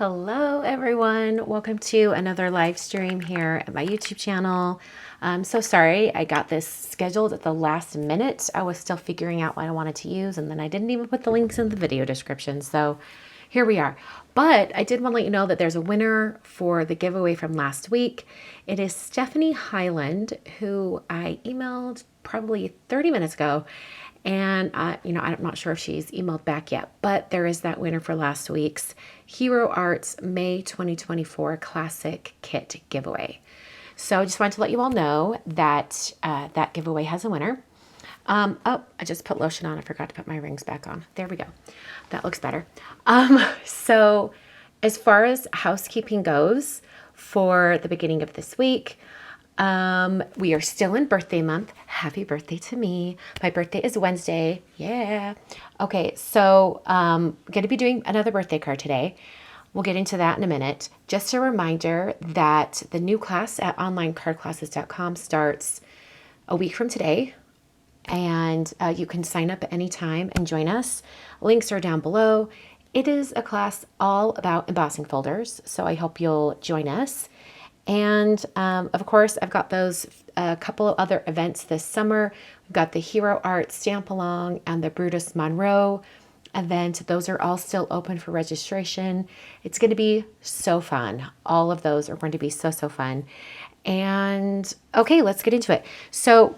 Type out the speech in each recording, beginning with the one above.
Hello everyone, welcome to another live stream here at my YouTube channel. I'm so sorry I got this scheduled at the last minute. I was still figuring out what I wanted to use, and then I didn't even put the links in the video description, so here we are. But I did want to let you know that there's a winner for the giveaway from last week. It is Stephanie Highland, who I emailed probably 30 minutes ago. And, I'm not sure if she's emailed back yet, but there is that winner for last week's Hero Arts May 2024 Classic Kit giveaway. So I just wanted to let you all know that that giveaway has a winner. I just put lotion on. I forgot to put my rings back on. There we go. That looks better. So as far as housekeeping goes for the beginning of this week, we are still in birthday month. Happy birthday to me. My birthday is Wednesday. Yeah. Okay. So, going to be doing another birthday card today. We'll get into that in a minute. Just a reminder that the new class at onlinecardclasses.com starts a week from today. And you can sign up at any time and join us. Links are down below. It is a class all about embossing folders. So I hope you'll join us. And of course, I've got those a couple of other events this summer. We've got the Hero Art Stamp Along and the Brutus Monroe event. Those are all still open for registration. It's going to be so fun. All of those are going to be so fun. And okay, let's get into it. So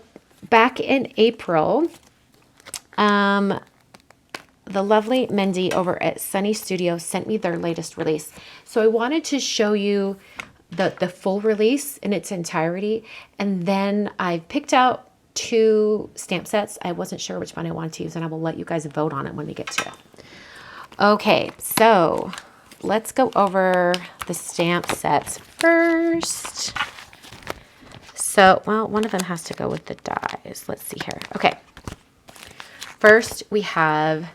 back in April, the lovely Mindy over at Sunny Studio sent me their latest release. So I wanted to show you the full release in its entirety, and then I picked out 2 stamp sets. I wasn't sure which one I wanted to use, and I will let you guys vote on it when we get to it. Okay, so let's go over the stamp sets first. So, well, one of them has to go with the dies. Let's see here. Okay, first we have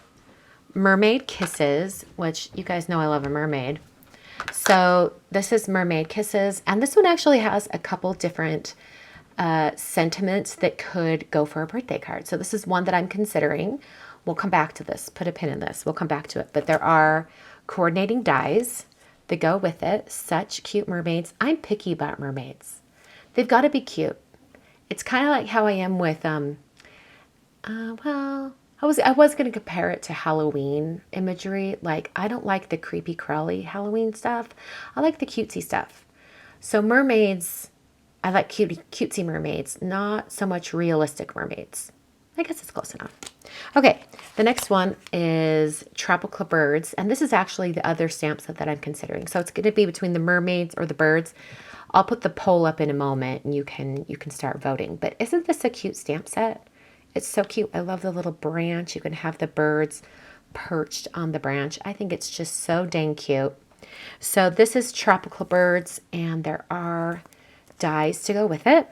Mermaid Kisses, which you guys know I love a mermaid. So this is Mermaid Kisses, and this one actually has a couple different sentiments that could go for a birthday card. So this is one that I'm considering. We'll come back to this. Put a pin in this. We'll come back to it. But there are coordinating dies that go with it. Such cute mermaids. I'm picky about mermaids. They've got to be cute. It's kind of like how I am with, I was going to compare it to Halloween imagery. Like, I don't like the creepy crawly Halloween stuff. I like the cutesy stuff. So mermaids, I like cutesy mermaids, not so much realistic mermaids. I guess it's close enough. Okay, the next one is Tropical Birds, and this is actually the other stamp set that I'm considering. So it's going to be between the mermaids or the birds. I'll put the poll up in a moment, and you can start voting. But isn't this a cute stamp set? It's so cute. I love the little branch. You can have the birds perched on the branch. I think it's just so dang cute. So this is Tropical Birds, and there are dies to go with it.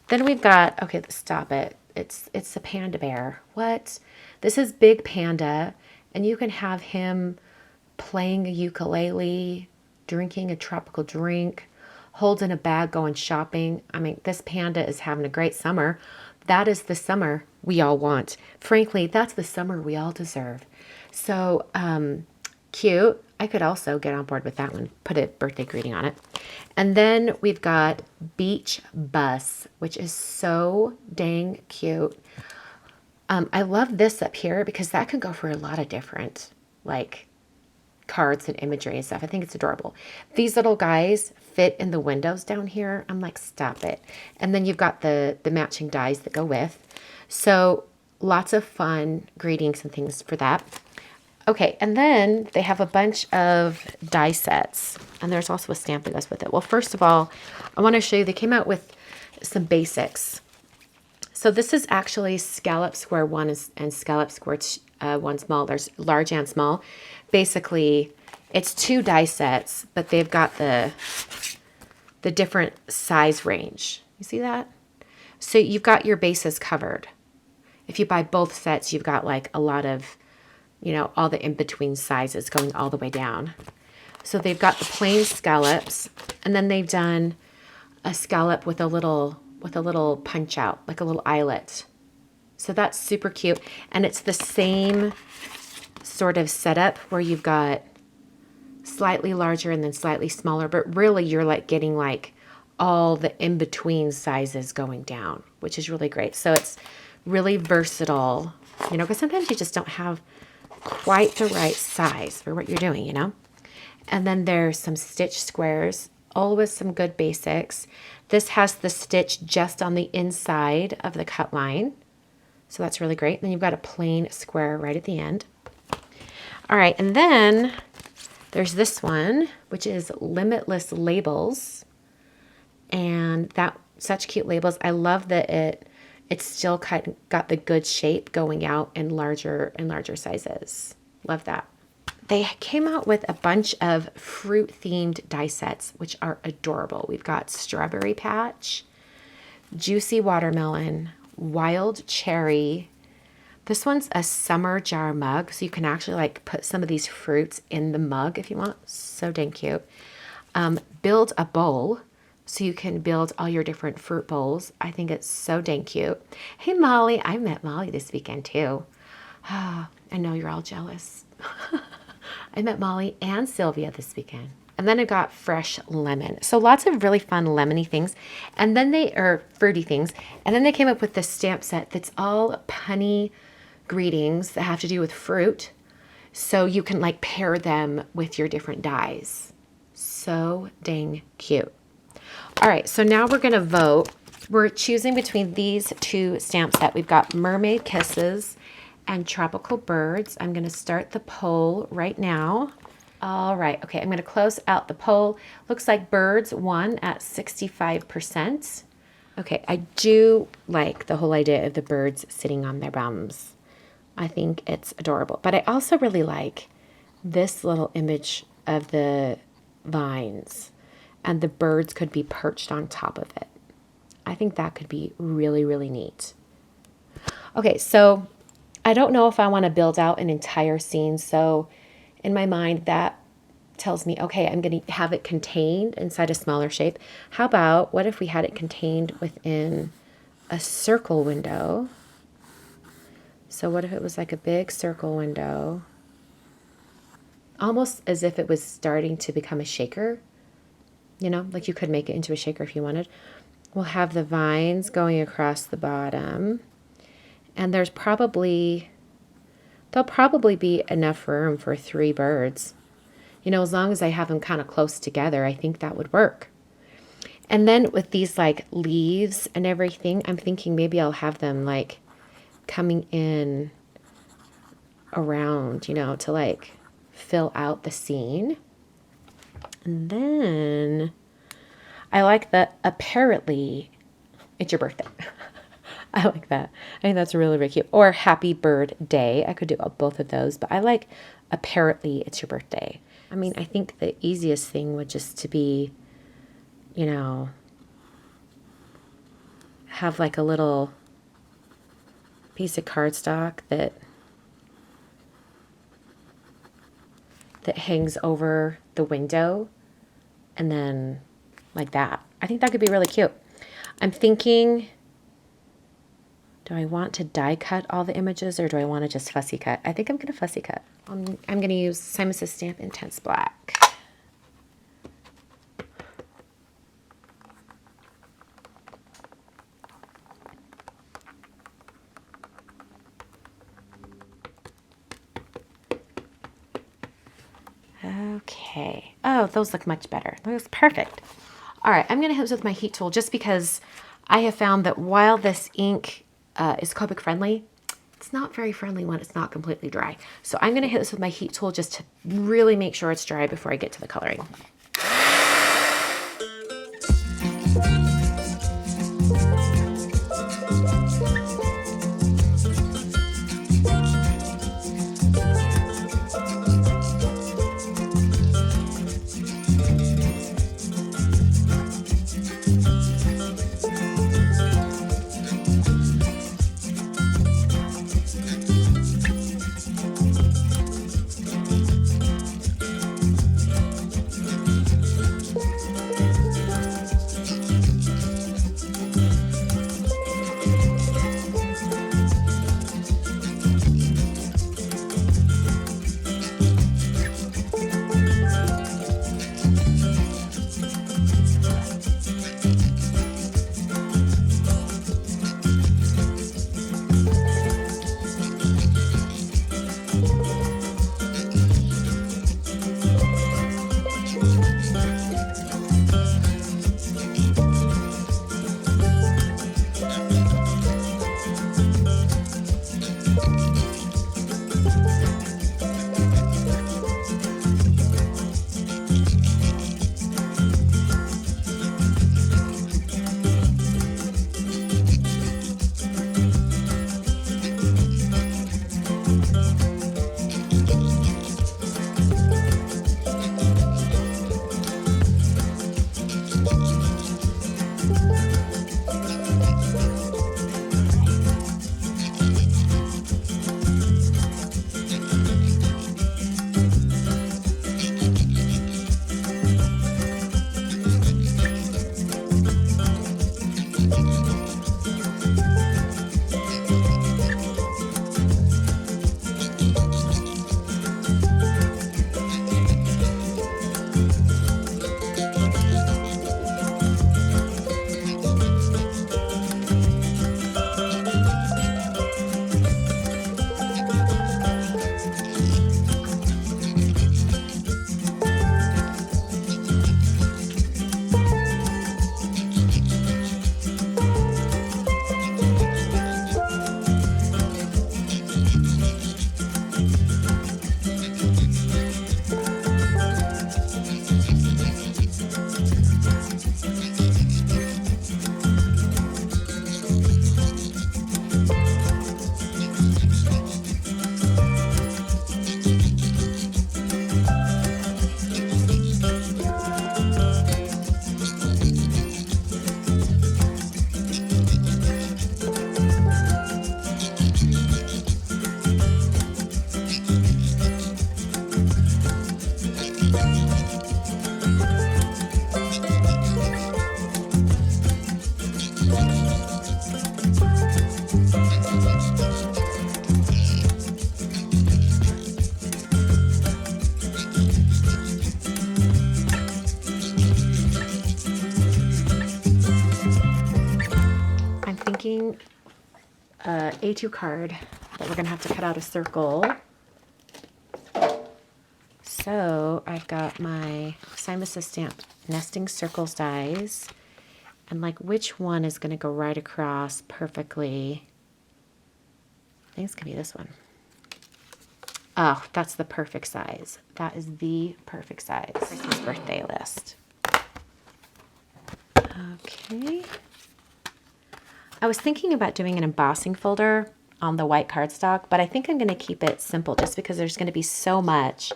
Then we've got, okay, stop it. It's a panda bear. What? This is Big Panda, and you can have him playing a ukulele, drinking a tropical drink, holding a bag, going shopping. I mean, this panda is having a great summer. That is the summer we all want. Frankly, that's the summer we all deserve. So, cute. I could also get on board with that one. Put a birthday greeting on it. And then we've got Beach Bus, which is so dang cute. I love this up here because that could go for a lot of different, like, cards and imagery and stuff. I think it's adorable. These little guys fit in the windows down here. I'm like, stop it. And then you've got the matching dies that go with. So lots of fun greetings and things for that. Okay, and then they have a bunch of die sets, and there's also a stamp that goes with it. Well, first of all, I want to show you, they came out with some basics. So this is actually Scallop Square 1 and Scallop Square 1 small. There's large and small. Basically, it's 2 die sets, but they've got the different size range. You see that? So you've got your bases covered. If you buy both sets, you've got like a lot of, all the in-between sizes going all the way down. So they've got the plain scallops, and then they've done a scallop with a little punch out, like a little eyelet. So that's super cute. And it's the same sort of setup where you've got slightly larger and then slightly smaller, but really you're like getting like all the in-between sizes going down, which is really great. So it's really versatile, you know, because sometimes you just don't have quite the right size for what you're doing, you know. And then there's some stitch squares, always some good basics. This has the stitch just on the inside of the cut line, so that's really great. And then you've got a plain square right at the end. All right, and then there's this one, which is Limitless Labels. And that, such cute labels. I love that it's still got the good shape going out in larger and larger sizes. Love that. They came out with a bunch of fruit-themed die sets, which are adorable. We've got Strawberry Patch, Juicy Watermelon, Wild Cherry. This one's a summer jar mug, so you can actually like put some of these fruits in the mug if you want. So dang cute. Build a bowl, so you can build all your different fruit bowls. I think it's so dang cute. Hey, Molly. I met Molly this weekend, too. I know you're all jealous. I met Molly and Sylvia this weekend. And then I got fresh lemon. So lots of really fun lemony things. And then fruity things. And then they came up with this stamp set that's all punny greetings that have to do with fruit. So you can like pair them with your different dies. So dang cute. All right, so now we're going to vote. We're choosing between these two stamp sets. We've got Mermaid Kisses and Tropical Birds. I'm going to start the poll right now. All right, okay, I'm going to close out the poll. Looks like birds won at 65%. Okay, I do like the whole idea of the birds sitting on their bums. I think it's adorable. But I also really like this little image of the vines, and the birds could be perched on top of it. I think that could be really, really neat. Okay, so I don't know if I want to build out an entire scene. So in my mind, that tells me, okay, I'm going to have it contained inside a smaller shape. How about, what if we had it contained within a circle window? So what if it was like a big circle window, almost as if it was starting to become a shaker? You know, like you could make it into a shaker if you wanted. We'll have the vines going across the bottom. And there'll probably be enough room for 3 birds. You know, as long as I have them kind of close together, I think that would work. And then with these like leaves and everything, I'm thinking maybe I'll have them like coming in around, you know, to like fill out the scene. And then I like the apparently it's your birthday. I like that. I think that's really, really cute. Or happy birthday. I could do both of those, but I like apparently it's your birthday. I mean, I think the easiest thing would just to be, you know, have like a little piece of cardstock that hangs over the window, and then like that. I think that could be really cute. I'm thinking, do I want to die cut all the images, or do I want to just fussy cut? I think I'm going to fussy cut. I'm going to use Simon Says Stamp Intense Black. Okay. Oh, those look much better. Looks perfect. All right, I'm going to hit this with my heat tool just because I have found that while this ink is Copic friendly, it's not very friendly when it's not completely dry. So I'm going to hit this with my heat tool just to really make sure it's dry before I get to the coloring. I'm thinking A2 card that we're gonna have to cut out a circle. So I've got my Siamese stamp nesting circles dies, and like which one is gonna go right across perfectly? I think it's gonna be this one. Oh, that's the perfect size. That is the perfect size. Christmas birthday list. Okay. I was thinking about doing an embossing folder on the white cardstock, but I think I'm going to keep it simple just because there's going to be so much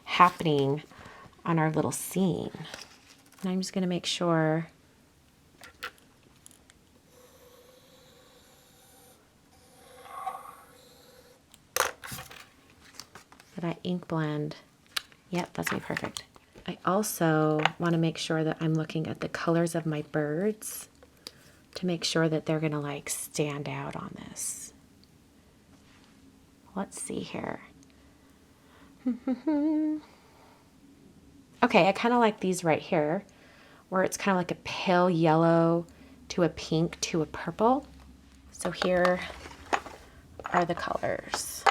happening on our little scene. And I'm just going to make sure that I ink blend. Yep, that's me perfect. I also want to make sure that I'm looking at the colors of my birds to make sure that they're going to like stand out on this. Let's see here. Okay, I kind of like these right here, where it's kind of like a pale yellow to a pink to a purple. So here are the colors.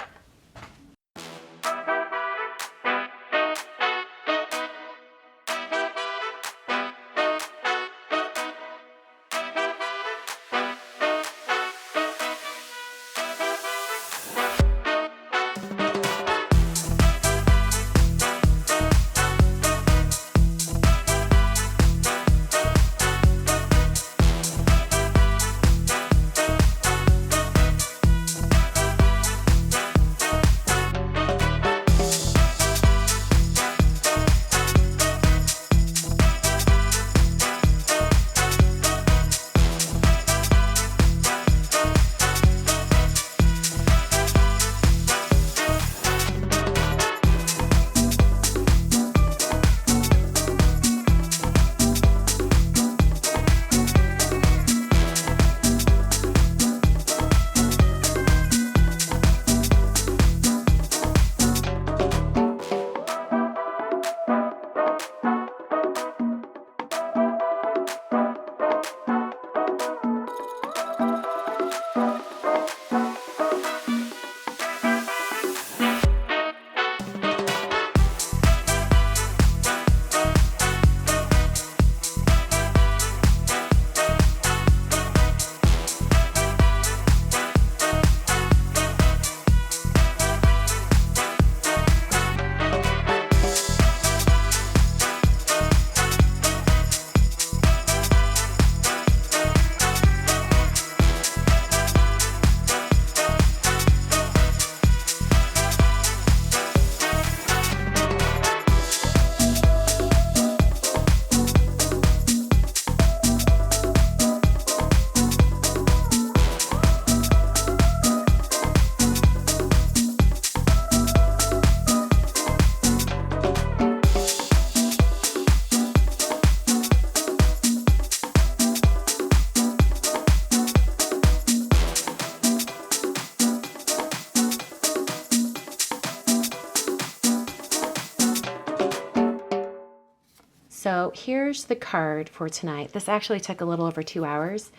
So here's the card for tonight. This actually took a little over 2 hours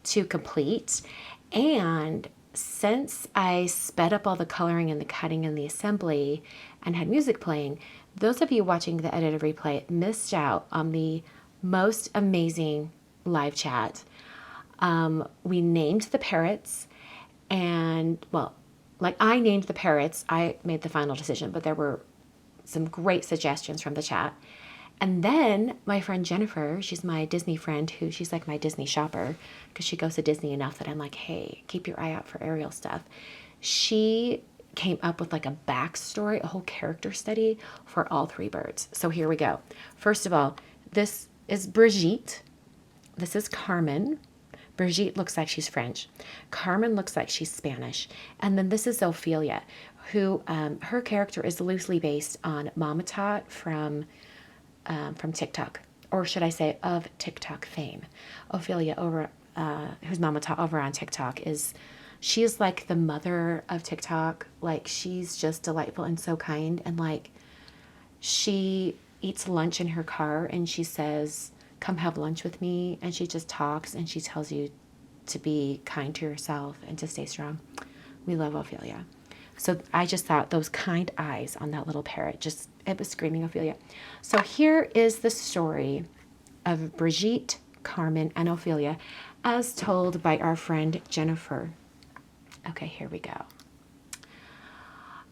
to complete. And since I sped up all the coloring and the cutting and the assembly and had music playing, those of you watching the edited replay missed out on the most amazing live chat. We named the parrots, and well, like I named the parrots. I made the final decision, but there were some great suggestions from the chat. And then my friend Jennifer, she's my Disney friend she's like my Disney shopper because she goes to Disney enough that I'm like, hey, keep your eye out for Ariel stuff. She came up with like a backstory, a whole character study for all three birds. So here we go. First of all, this is Brigitte. This is Carmen. Brigitte looks like she's French. Carmen looks like she's Spanish. And then this is Ophelia, who her character is loosely based on Mama Tot from TikTok, or should I say of TikTok fame. Ophelia, over who's Mama Tot over on TikTok, she is like the mother of TikTok. Like, she's just delightful and so kind. And like, she eats lunch in her car and she says, come have lunch with me. And she just talks and she tells you to be kind to yourself and to stay strong. We love Ophelia. So I just thought those kind eyes on that little parrot, it was screaming Ophelia. So here is the story of Brigitte, Carmen, and Ophelia as told by our friend Jennifer. Okay, here we go.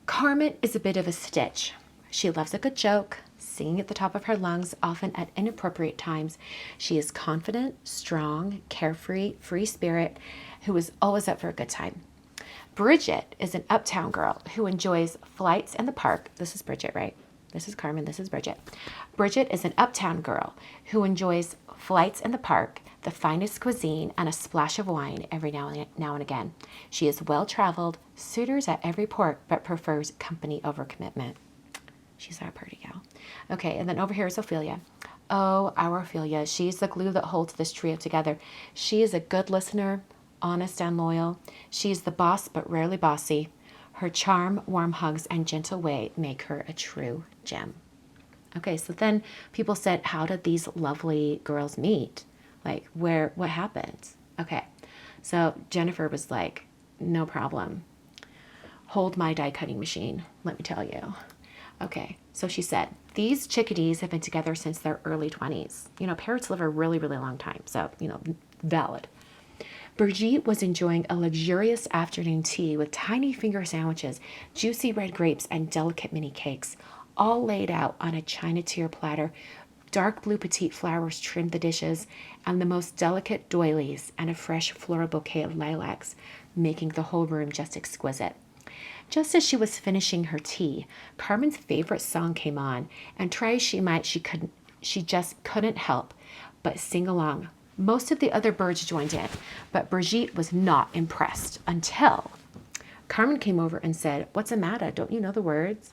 Carmen is a bit of a stitch. She loves a good joke, singing at the top of her lungs, often at inappropriate times. She is confident, strong, carefree, free spirit, who is always up for a good time. Bridget is an uptown girl who enjoys flights in the park. This is Bridget, right? This is Carmen. This is Bridget. Bridget is an uptown girl who enjoys flights in the park, the finest cuisine, and a splash of wine every now and again. She is well-traveled, suitors at every port, but prefers company over commitment. She's our party gal. Okay, and then over here is Ophelia. Oh, our Ophelia. She's the glue that holds this trio together. She is a good listener, honest and loyal. She's the boss, but rarely bossy. Her charm, warm hugs, and gentle way make her a true gem. Okay, so then people said, how did these lovely girls meet? Like, what happened? Okay, so Jennifer was like, no problem. Hold my die cutting machine, let me tell you. Okay, so she said, these chickadees have been together since their early 20s. You know, parrots live a really, really long time, so, valid. Brigitte was enjoying a luxurious afternoon tea with tiny finger sandwiches, juicy red grapes, and delicate mini cakes, all laid out on a china tier platter. Dark blue petite flowers trimmed the dishes, and the most delicate doilies and a fresh floral bouquet of lilacs, making the whole room just exquisite. Just as she was finishing her tea, Carmen's favorite song came on, and try as she might, she just couldn't help but sing along. Most of the other birds joined in, but Brigitte was not impressed until Carmen came over and said, "What's the matter? Don't you know the words?"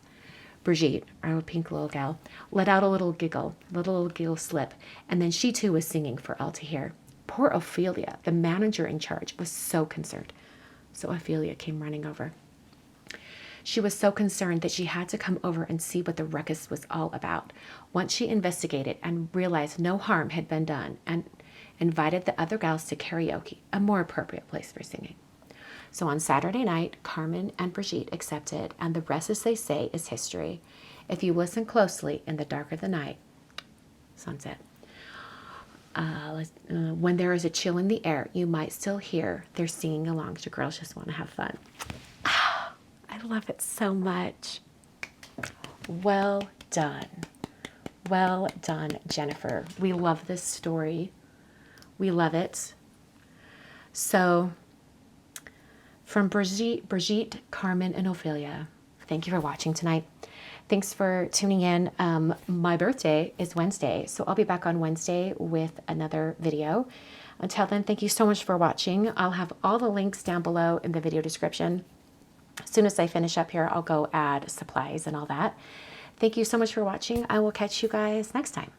Brigitte, our pink little gal, let out a little giggle slip, and then she too was singing for all to hear. Poor Ophelia, the manager in charge, was so concerned. So Ophelia came running over. She was so concerned that she had to come over and see what the ruckus was all about. Once she investigated and realized no harm had been done, and invited the other gals to karaoke, a more appropriate place for singing. So on Saturday night, Carmen and Brigitte accepted, and the rest, as they say, is history. If you listen closely in the dark of the night, sunset, when there is a chill in the air, you might still hear their singing along to Girls Just Want to Have Fun. I love it so much. Well done. Well done, Jennifer. We love this story. We love it. So, from Brigitte, Carmen, and Ophelia, thank you for watching tonight. Thanks for tuning in. My birthday is Wednesday, so I'll be back on Wednesday with another video. Until then, thank you so much for watching. I'll have all the links down below in the video description. As soon as I finish up here, I'll go add supplies and all that. Thank you so much for watching. I will catch you guys next time.